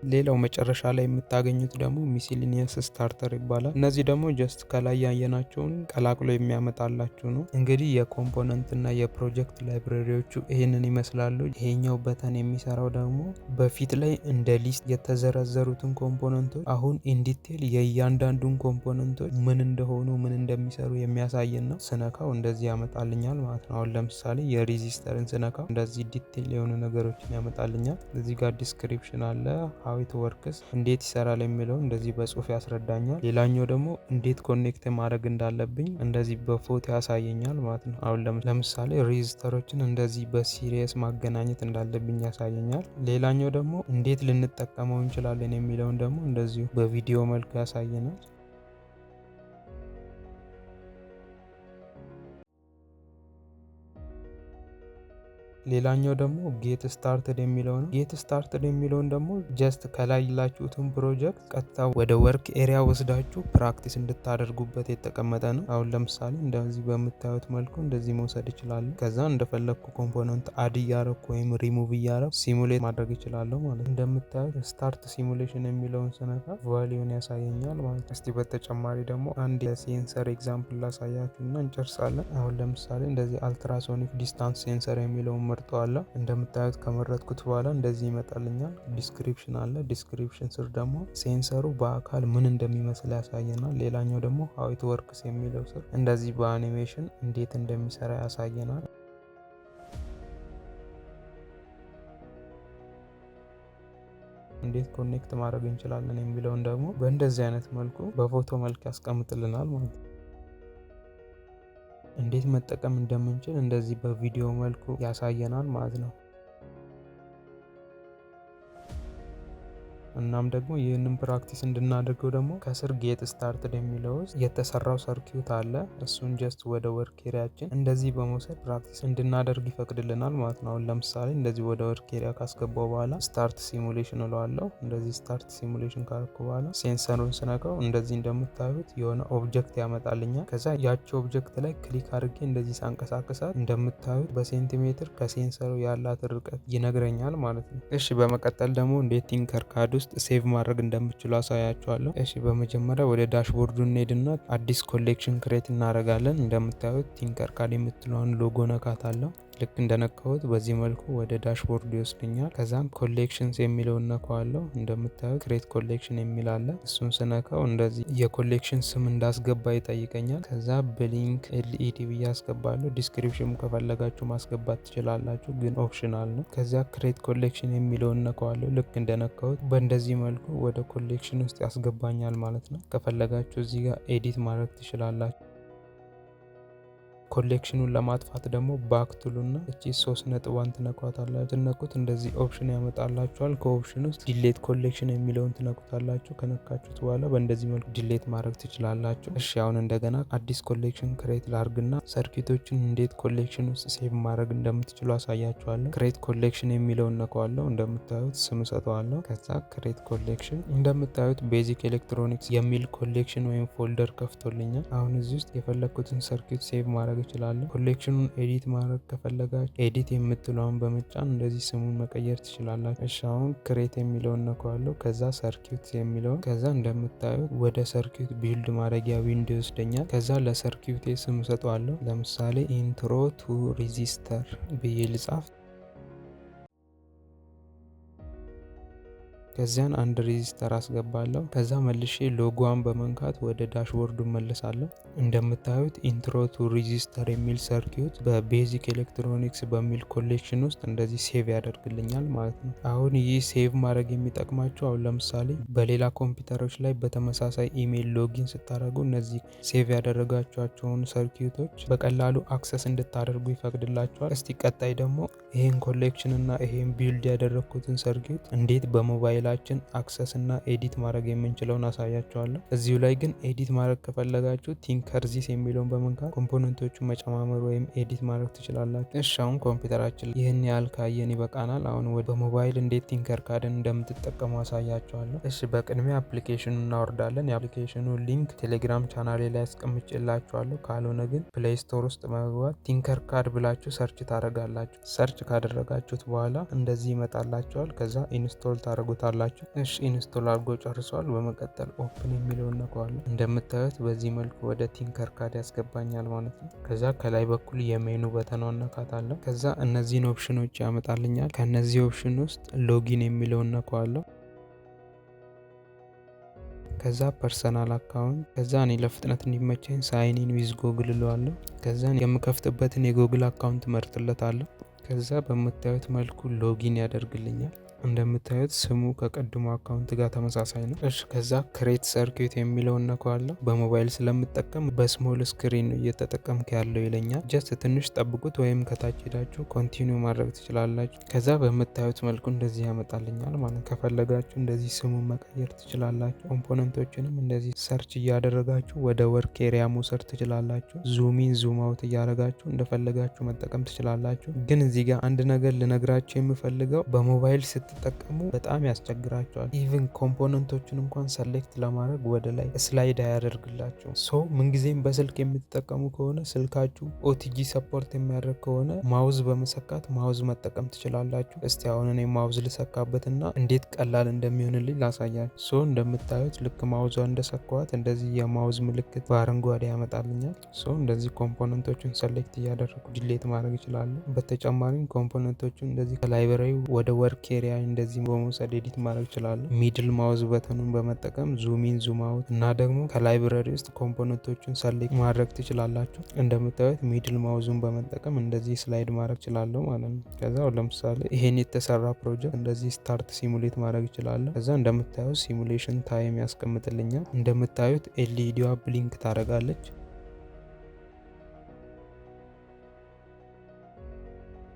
ሌላው መጨረሻ ላይ የምታገኙት ደግሞ ሚስሊኒየስ ስታርተር ይባላል። እነዚህ ደግሞ ጀስት ከላይ ያየናቸውን ቀላቅሎ የሚያመጣላችሁ ነው። እንግዲህ የኮምፖነንት እና የፕሮጀክት ላይብረሪዎቹ ይህንን ይመስላሉ። ይሄኛው በተን የሚሰራው ደግሞ በፊት ላይ እንደ ሊስት የተዘረዘሩትን ኮምፖነንቶች አሁን ኢንዲቴል የእያንዳንዱን ኮምፖነንቶች ምን እንደሆኑ ምን እንደሚሰሩ የሚያሳየን ነው። ስነካው እንደዚህ ያመጣልኛል ማለት ነው። አሁን ለምሳሌ የሬዚስተርን ስነካው እንደዚህ ዲቴል የሆኑ ነገሮችን ያመጣልኛል። እዚህ ጋር ዲስክሪፕሽን አለ፣ ሀዊት ወርክስ እንዴት ይሰራል የሚለው እንደዚህ በጽሁፍ ያስረዳኛል። ሌላኛው ደግሞ እንዴት ኮኔክት ማድረግ እንዳለብኝ እንደዚህ በፎቶ ያሳየኛል ማለት ነው። አሁን ለምሳሌ ሬዚስተሮችን እንደዚህ በሲሪየስ ማገናኘት እንዳለብኝ ያሳየኛል። ሌላኛው ደግሞ እንዴት ልንጠቀመው እንችላለን የሚለውን ደግሞ እንደዚሁ በቪዲዮ መልኩ ያሳየናል። ሌላኛው ደግሞ ጌት ስታርትድ የሚለው ነው። ጌት ስታርትድ የሚለውን ደግሞ ጀስት ከላይ ላችሁትን ፕሮጀክት ቀጥታ ወደ ወርክ ኤሪያ ወስዳችሁ ፕራክቲስ እንድታደርጉበት የተቀመጠ ነው። አሁን ለምሳሌ እንደዚህ በምታዩት መልኩ እንደዚህ መውሰድ ይችላሉ። ከዛ እንደፈለግኩ ኮምፖነንት አድ እያረኩ ወይም ሪሙቭ እያረኩ ሲሙሌት ማድረግ ይችላለሁ ማለት። እንደምታዩት ስታርት ሲሙሌሽን የሚለውን ስነካ ቫሊዩን ያሳየኛል ማለት። እስቲ በተጨማሪ ደግሞ አንድ የሴንሰር ኤግዛምፕል ላሳያችሁ እና እንጨርሳለን። አሁን ለምሳሌ እንደዚህ አልትራሶኒክ ዲስታንስ ሴንሰር የሚለውን መርጠዋለሁ። እንደምታዩት ከመረጥኩት በኋላ እንደዚህ ይመጣልኛል። ዲስክሪፕሽን አለ። ዲስክሪፕሽን ስር ደግሞ ሴንሰሩ በአካል ምን እንደሚመስል ያሳየናል። ሌላኛው ደግሞ ሃው ኢት ወርክስ የሚለው ስር እንደዚህ በአኒሜሽን እንዴት እንደሚሰራ ያሳየናል። እንዴት ኮኔክት ማድረግ እንችላለን የሚለውን ደግሞ በእንደዚህ አይነት መልኩ በፎቶ መልክ ያስቀምጥልናል ማለት ነው። እንዴት መጠቀም እንደምንችል እንደዚህ በቪዲዮ መልኩ ያሳየናል ማለት ነው። እናም ደግሞ ይህንን ፕራክቲስ እንድናደርገው ደግሞ ከስር ጌት ስታርትድ የሚለው ውስጥ የተሰራው ሰርኪዩት አለ። እሱን ጀስት ወደ ወርክ ኤሪያችን እንደዚህ በመውሰድ ፕራክቲስ እንድናደርግ ይፈቅድልናል ማለት ነው። አሁን ለምሳሌ እንደዚህ ወደ ወርክ ኤሪያ ካስገባው በኋላ ስታርት ሲሙሌሽን እለዋለሁ። እንደዚህ ስታርት ሲሙሌሽን ካልኩ በኋላ ሴንሰሩን ስነካው እንደዚህ እንደምታዩት የሆነ ኦብጀክት ያመጣልኛል። ከዛ ያቺ ኦብጀክት ላይ ክሊክ አድርጌ እንደዚህ ሳንቀሳቀሳት እንደምታዩት በሴንቲሜትር ከሴንሰሩ ያላት ርቀት ይነግረኛል ማለት ነው። እሺ በመቀጠል ደግሞ እንዴት ቲንከርካድ ውስጥ ሴቭ ማድረግ እንደምችሉ አሳያችኋለሁ። እሺ በመጀመሪያ ወደ ዳሽቦርዱ እንሄድና አዲስ ኮሌክሽን ክሬት እናደርጋለን። እንደምታዩት ቲንከርካድ የምትለውን ሎጎ ነካታለሁ። ልክ እንደነካሁት በዚህ መልኩ ወደ ዳሽቦርድ ይወስደኛል። ከዛም ኮሌክሽንስ የሚለውን ነካዋለሁ። እንደምታዩት ክሬት ኮሌክሽን የሚል አለ። እሱን ስነካው እንደዚህ የኮሌክሽን ስም እንዳስገባ ይጠይቀኛል። ከዛ ብሊንክ ኤልኢዲ ብዬ አስገባለሁ። ዲስክሪፕሽን ከፈለጋችሁ ማስገባት ትችላላችሁ፣ ግን ኦፕሽናል ነው። ከዚያ ክሬት ኮሌክሽን የሚለውን ነካዋለሁ። ልክ እንደነካሁት በእንደዚህ መልኩ ወደ ኮሌክሽን ውስጥ ያስገባኛል ማለት ነው። ከፈለጋችሁ እዚህ ጋር ኤዲት ማድረግ ትችላላችሁ። ኮሌክሽኑን ለማጥፋት ደግሞ ባክ ትሉና እቺ 3.1 ትነኳታላችሁ። ትነኩት እንደዚህ ኦፕሽን ያመጣላችኋል። ከኦፕሽን ውስጥ ዲሌት ኮሌክሽን የሚለውን ትነኩታላችሁ። ከነካችሁት በኋላ በእንደዚህ መልኩ ዲሌት ማድረግ ትችላላችሁ። እሺ አሁን እንደገና አዲስ ኮሌክሽን ክሬት ላርግና ሰርኪቶችን እንዴት ኮሌክሽን ውስጥ ሴቭ ማድረግ እንደምትችሉ አሳያችኋለሁ። ክሬት ኮሌክሽን የሚለውን ነካዋለሁ። እንደምታዩት ስም ሰጠዋለሁ። ከዛ ክሬት ኮሌክሽን እንደምታዩት ቤዚክ ኤሌክትሮኒክስ የሚል ኮሌክሽን ወይም ፎልደር ከፍቶልኛል። አሁን እዚህ ውስጥ የፈለግኩትን ሰርኪት ሴቭ ማድረግ እችላለሁ። ኮሌክሽኑን ኤዲት ማድረግ ከፈለጋችሁ ኤዲት የምትለውን በመጫን እንደዚህ ስሙን መቀየር ትችላላችሁ። እሺ አሁን ክሬት የሚለውን ነካዋለሁ። ከዛ ሰርኪዩት የሚለውን ከዛ እንደምታዩት ወደ ሰርኪዩት ቢልድ ማድረጊያ ዊንዶ ይወስደኛል። ከዛ ለሰርኪዩት ስም ሰጠዋለሁ። ለምሳሌ ኢንትሮ ቱ ሬዚስተር ብዬ ልጻፍ። ከዚያን አንድ ሬዚስተር አስገባለሁ። ከዛ መልሼ ሎጎዋን በመንካት ወደ ዳሽቦርዱ መለሳለሁ። እንደምታዩት ኢንትሮ ቱ ሬዚስተር የሚል ሰርኪዩት በቤዚክ ኤሌክትሮኒክስ በሚል ኮሌክሽን ውስጥ እንደዚህ ሴቭ ያደርግልኛል ማለት ነው። አሁን ይህ ሴቭ ማድረግ የሚጠቅማቸው አሁን ለምሳሌ በሌላ ኮምፒውተሮች ላይ በተመሳሳይ ኢሜይል ሎጊን ስታደርጉ እነዚህ ሴቭ ያደረጋቸውን ሰርኪዩቶች በቀላሉ አክሰስ እንድታደርጉ ይፈቅድላቸዋል። እስቲ ቀጣይ ደግሞ ይህን ኮሌክሽን እና ይህን ቢልድ ያደረግኩትን ሰርኪዩት እንዴት በሞባይል ችን አክሰስ እና ኤዲት ማድረግ የምንችለውን አሳያቸዋለሁ። እዚሁ ላይ ግን ኤዲት ማድረግ ከፈለጋችሁ ቲንከርዚስ የሚለውን በመንካት ኮምፖነንቶቹን መጨማመር ወይም ኤዲት ማድረግ ትችላላችሁ። እሺ አሁን ኮምፒውተራችን ይህን ያህል ካየን ይበቃናል። አሁን በሞባይል እንዴት ቲንከርካድን እንደምትጠቀሙ አሳያቸዋለሁ። እሺ በቅድሚያ አፕሊኬሽኑ እናወርዳለን። የአፕሊኬሽኑ ሊንክ ቴሌግራም ቻናሌ ላይ ያስቀምጬላችኋለሁ። ካልሆነ ግን ፕሌይ ስቶር ውስጥ መግባት ቲንከርካድ ብላችሁ ሰርች ታደርጋላችሁ። ሰርች ካደረጋችሁት በኋላ እንደዚህ ይመጣላችኋል። ከዛ ኢንስቶል ታደርጉታል። እሺ ኢንስቶል አድርጎ ጨርሷል። በመቀጠል ኦፕን የሚለውን ነካዋለሁ። እንደምታዩት በዚህ መልኩ ወደ ቲንከርካድ ያስገባኛል ማለት ነው። ከዛ ከላይ በኩል የሜኑ በተኗን ነካታለሁ። ከዛ እነዚህን ኦፕሽኖች ያመጣልኛል። ከነዚህ ኦፕሽን ውስጥ ሎጊን የሚለውን ነካዋለሁ። ከዛ ፐርሰናል አካውንት ከዛ እኔ ለፍጥነት እንዲመቸኝ ሳይኒን ዊዝ ጎግል እለዋለሁ። ከዛ የምከፍትበትን የጎግል አካውንት መርጥለታለሁ። ከዛ በምታዩት መልኩ ሎጊን ያደርግልኛል። እንደምታዩት ስሙ ከቀድሞ አካውንት ጋር ተመሳሳይ ነው። እሺ ከዛ ክሬት ሰርኪዩት የሚለውን ነካዋለሁ። በሞባይል ስለምጠቀም በስሞል ስክሪን እየተጠቀምክ ያለው ይለኛል። ጀስት ትንሽ ጠብቁት ወይም ከታች ሄዳችሁ ኮንቲኒው ማድረግ ትችላላችሁ። ከዛ በምታዩት መልኩ እንደዚህ ያመጣልኛል ማለት። ከፈለጋችሁ እንደዚህ ስሙን መቀየር ትችላላችሁ። ኮምፖነንቶችንም እንደዚህ ሰርች እያደረጋችሁ ወደ ወርክ ኤሪያ መውሰድ ትችላላችሁ። ዙሚን ዙም አውት እያደረጋችሁ እንደፈለጋችሁ መጠቀም ትችላላችሁ። ግን እዚህ ጋር አንድ ነገር ልነግራችሁ የምፈልገው በሞባይል ስትጠቀሙ በጣም ያስቸግራቸዋል። ኢቭን ኮምፖነንቶችን እንኳን ሰሌክት ለማድረግ ወደ ላይ ስላይድ አያደርግላቸው። ሶ ምንጊዜም በስልክ የምትጠቀሙ ከሆነ ስልካችሁ ኦቲጂ ሰፖርት የሚያደርግ ከሆነ ማውዝ በመሰካት ማውዝ መጠቀም ትችላላችሁ። እስቲ አሁን እኔ ማውዝ ልሰካበትና እንዴት ቀላል እንደሚሆንልኝ ላሳያችሁ። ሶ እንደምታዩት ልክ ማውዟ እንደሰካዋት እንደዚህ የማውዝ ምልክት በአረንጓዴ ያመጣልኛል። ሶ እንደዚህ ኮምፖነንቶችን ሰሌክት እያደረጉ ዲሌት ማድረግ ይችላሉ። በተጨማሪም ኮምፖነንቶችን እንደዚህ ከላይብራሪ ወደ ወርክ ኤሪያ እንደዚህ በመውሰድ ኤዲት ማድረግ ይችላሉ። ሚድል ማውዝ በተኑን በመጠቀም ዙሚን ዙም አውት እና ደግሞ ከላይብራሪ ውስጥ ኮምፖነንቶችን ሰሌክት ማድረግ ትችላላችሁ። እንደምታዩት ሚድል ማውዙን በመጠቀም እንደዚህ ስላይድ ማድረግ ይችላለሁ ማለት ነው። ከዛ ለምሳሌ ይሄን የተሰራ ፕሮጀክት እንደዚህ ስታርት ሲሙሌት ማድረግ ይችላለሁ። ከዛ እንደምታዩት ሲሙሌሽን ታይም ያስቀምጥልኛል። እንደምታዩት ኤልኢዲዋ ብሊንክ ታደርጋለች።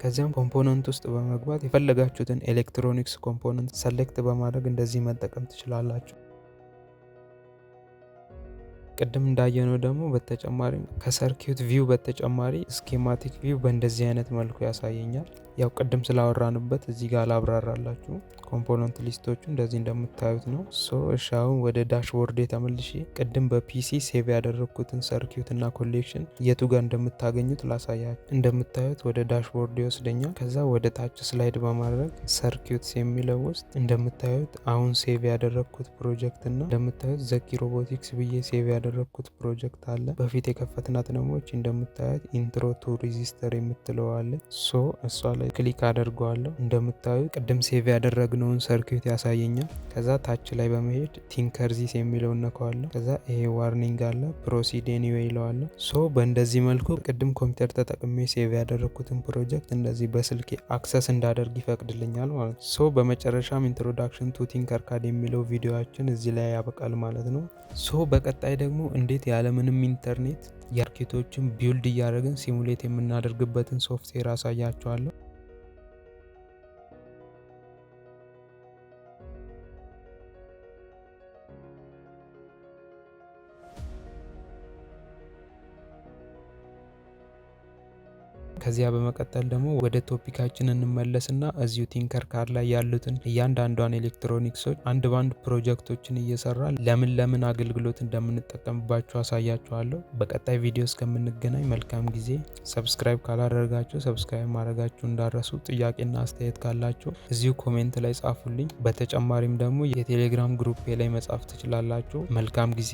ከዚያም ኮምፖነንት ውስጥ በመግባት የፈለጋችሁትን ኤሌክትሮኒክስ ኮምፖነንት ሰሌክት በማድረግ እንደዚህ መጠቀም ትችላላችሁ። ቅድም እንዳየነው ደግሞ በተጨማሪ ከሰርኪዩት ቪው በተጨማሪ ስኬማቲክ ቪው በእንደዚህ አይነት መልኩ ያሳየኛል። ያው ቅድም ስላወራንበት እዚህ ጋር ላብራራላችሁ። ኮምፖነንት ሊስቶቹ እንደዚህ እንደምታዩት ነው። እሺ አሁን ወደ ዳሽቦርድ ተመልሼ ቅድም በፒሲ ሴቭ ያደረግኩትን ሰርኪዩት እና ኮሌክሽን የቱ ጋር እንደምታገኙት ላሳያችሁ። እንደምታዩት ወደ ዳሽቦርድ ይወስደኛል። ከዛ ወደ ታች ስላይድ በማድረግ ሰርኪዩትስ የሚለው ውስጥ እንደምታዩት አሁን ሴቭ ያደረግኩት ፕሮጀክት እና እንደምታዩት ዘኪ ሮቦቲክስ ብዬ ሴቭ ያደረግኩት ፕሮጀክት አለ። በፊት የከፈትናት ደግሞ እንደምታዩት ኢንትሮ ቱ ሬዚስተር የምትለዋለች። እሷ ላይ ክሊክ አደርገዋለሁ። እንደምታዩት ቅድም ሴቭ ያደረግነውን ሰርኪዩት ያሳየኛል። ከዛ ታች ላይ በመሄድ ቲንከርዚስ የሚለውን ነካዋለሁ። ከዛ ይሄ ዋርኒንግ አለ ፕሮሲድ ኤኒዌይ ይለዋለሁ። በእንደዚህ መልኩ ቅድም ኮምፒውተር ተጠቅሜ ሴቭ ያደረግኩትን ፕሮጀክት እንደዚህ በስልክ አክሰስ እንዳደርግ ይፈቅድልኛል ማለት ነው። በመጨረሻም ኢንትሮዳክሽን ቱ ቲንከርካድ የሚለው ቪዲዮችን እዚህ ላይ ያበቃል ማለት ነው። በቀጣይ ደግሞ እንዴት ያለምንም ኢንተርኔት የሰርኪዩቶችን ቢልድ እያደረግን ሲሙሌት የምናደርግበትን ሶፍትዌር አሳያችኋለሁ። ከዚያ በመቀጠል ደግሞ ወደ ቶፒካችን እንመለስና እዚሁ ቲንከርካድ ላይ ያሉትን እያንዳንዷን ኤሌክትሮኒክሶች አንድ ባንድ ፕሮጀክቶችን እየሰራ ለምን አገልግሎት እንደምንጠቀምባቸው አሳያችኋለሁ። በቀጣይ ቪዲዮ እስከምንገናኝ መልካም ጊዜ። ሰብስክራይብ ካላደረጋችሁ ሰብስክራይብ ማድረጋችሁ እንዳረሱ። ጥያቄና አስተያየት ካላችሁ እዚሁ ኮሜንት ላይ ጻፉልኝ። በተጨማሪም ደግሞ የቴሌግራም ግሩፕ ላይ መጻፍ ትችላላችሁ። መልካም ጊዜ።